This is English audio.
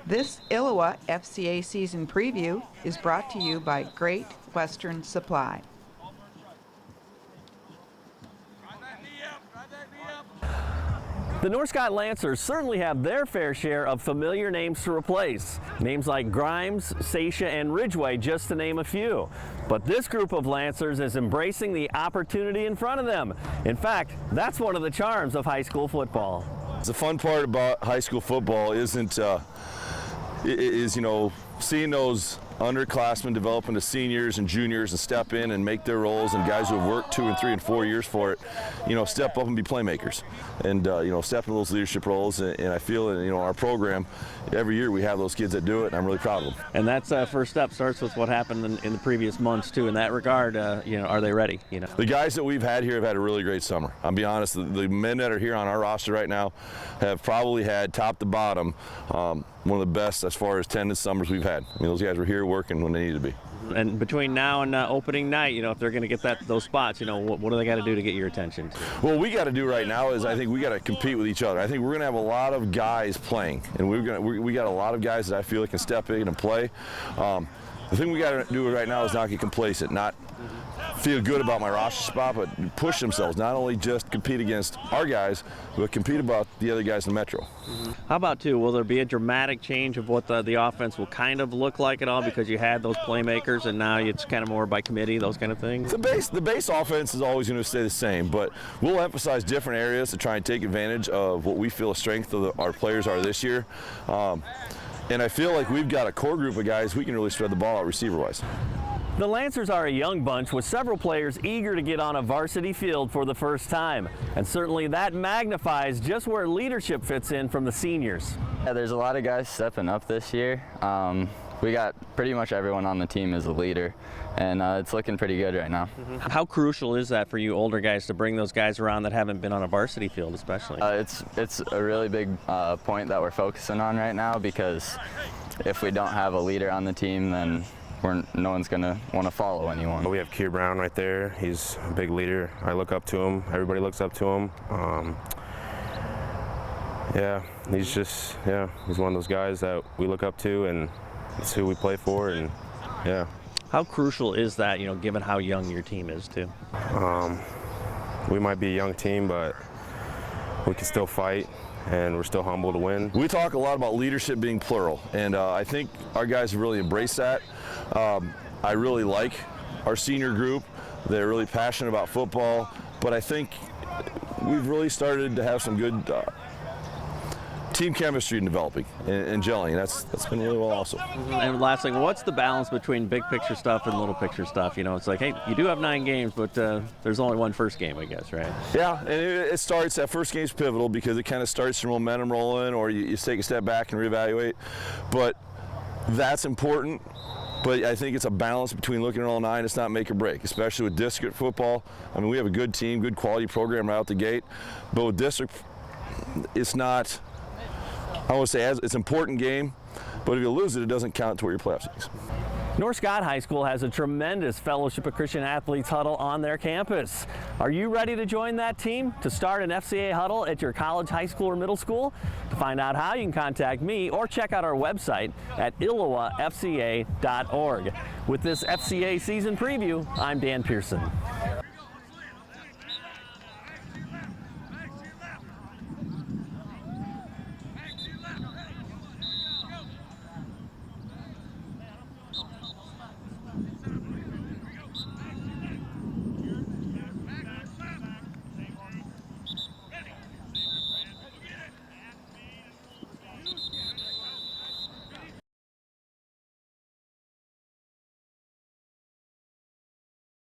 This ILLOWA FCA season preview is brought to you by Great Western Supply. The North Scott Lancers certainly have their fair share of familiar names to replace. Names like Grimes, Sasha, and Ridgway, just to name a few. But this group of Lancers is embracing the opportunity in front of them. In fact, that's one of the charms of high school football. The fun part about high school football isn't, seeing those underclassmen develop into seniors and juniors and step in and make their roles, and guys who have worked 2 and 3 and 4 years for it, step up and be playmakers and, step into those leadership roles. And I feel that, our program, every year we have those kids that do it, and I'm really proud of them. And that's first step starts with what happened in the previous months, too. In that regard, are they ready? The guys that we've had here have had a really great summer. I'll be honest, the men that are here on our roster right now have probably had, top to bottom, one of the best as far as attendance summers we've had. Those guys were here working when they needed to be. And between now and opening night, if they're going to get those spots, what do they got to do to get your attention? Well, we got to do right now is I think we got to compete with each other. I think we're going to have a lot of guys playing, and we got a lot of guys that I feel like can step in and play. The thing we got to do right now is not get complacent, not feel good about my roster spot, but push themselves. Not only just compete against our guys, but compete about the other guys in the Metro. How about, too, will there be a dramatic change of what the offense will kind of look like at all, because you had those playmakers and now it's kind of more by committee, those kind of things? The base offense is always going to stay the same, but we'll emphasize different areas to try and take advantage of what we feel the strength of our players are this year. And I feel like we've got a core group of guys we can really spread the ball out receiver-wise. The Lancers are a young bunch with several players eager to get on a varsity field for the first time. And certainly that magnifies just where leadership fits in from the seniors. Yeah, there's a lot of guys stepping up this year. We got pretty much everyone on the team is a leader, and it's looking pretty good right now. How crucial is that for you older guys to bring those guys around that haven't been on a varsity field especially? It's a really big point that we're focusing on right now, because if we don't have a leader on the team, then no one's going to want to follow anyone. We have Keir Brown right there. He's a big leader. I look up to him. Everybody looks up to him. He's one of those guys that we look up to, and it's who we play for, and yeah. How crucial is that, given how young your team is, too? We might be a young team, but we can still fight, and we're still humble to win. We talk a lot about leadership being plural, and I think our guys have really embraced that. I really like our senior group. They're really passionate about football, but I think we've really started to have some good team chemistry in developing and gelling. That's been really well also. And last thing, what's the balance between big picture stuff and little picture stuff? It's like, hey, you do have 9 games, but there's only one first game, I guess, right? Yeah, and it starts, that first game's pivotal because it kind of starts your momentum rolling, or you take a step back and reevaluate. But that's important. But I think it's a balance between looking at all 9. It's not make or break, especially with district football. We have a good team, good quality program right out the gate. But with district, it's not, I want to say it's an important game, but if you lose it, it doesn't count toward your playoff seeds. North Scott High School has a tremendous Fellowship of Christian Athletes huddle on their campus. Are you ready to join that team to start an FCA huddle at your college, high school, or middle school? To find out how, you can contact me or check out our website at illowafca.org. With this FCA season preview, I'm Dan Pearson.